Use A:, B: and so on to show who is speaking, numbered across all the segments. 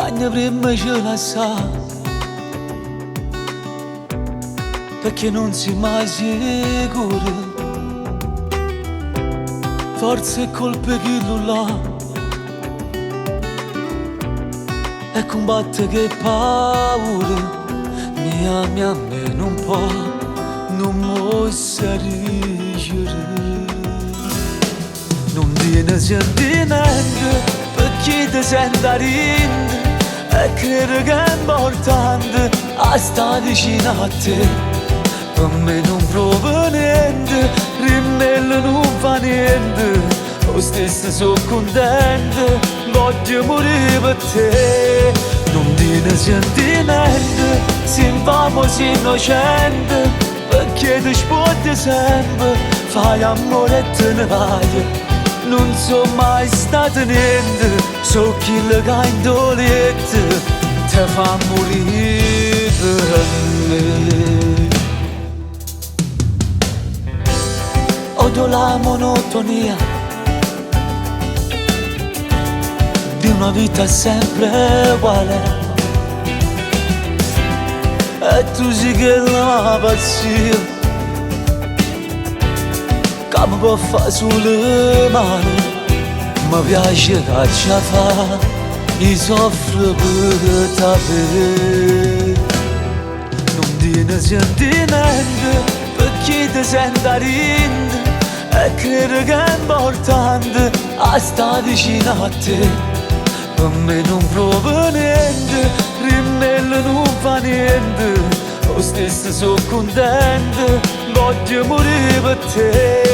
A: Anne prima ce la sa, perché non si mai sicuro. Forse è colpa chi lo là e combatte che paura. Mi ami a me non può, non può salire. Non viene sentimento perché ti senti rinde e credo che è importante a stare vicino a te. Per me non provo niente, rimello non fa niente, lo stesso sono contento, voglio morire per te. Non tiene sentimento, siamo innocenti, perché ti spotti sempre, fai amore e te ne vai. Non so mai stato niente, so chi le ca indolente, te fa morire per me. Odio la monotonia di una vita sempre uguale, e tu sì che la pazzia che mi può fare sulle mani. Mi piace che ci fa, io soffro per te. Non tiene sentimento perché ti senti rinde e credo che è importante a stare vicino a te. Per me non provo niente, rimello non fa niente, lo stesso sono contento, voglio morire per te.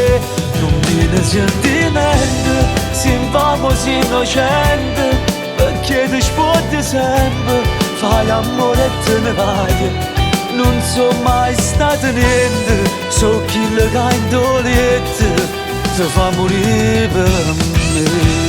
A: Non tiene sentimento, siamo innocenti, perché ti spotti sempre, fai amore e te ne vai. Non so mai stato niente, so chi le ca indolente, ti fa morire per me.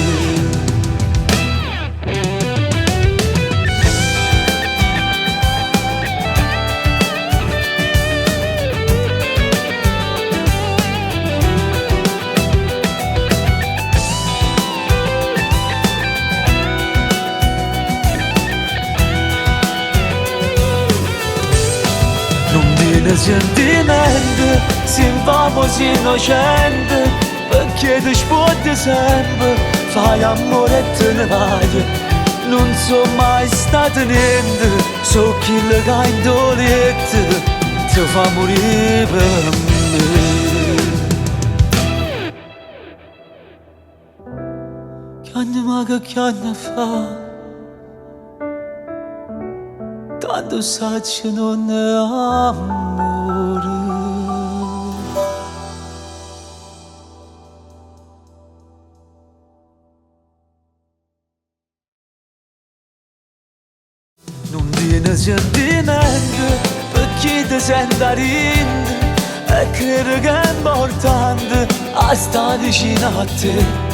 A: Non tiene sentimento, siamo innocenti, perché ti spotti sempre, fai amore e te ne vai. Non so mai stato niente, so chi le ca indolente, ti fa morire per me. Che anni fa, tanto saggio non è amore. Non tiene sentimento perché ti senti rinde e credo che è importante a stare vicino a te.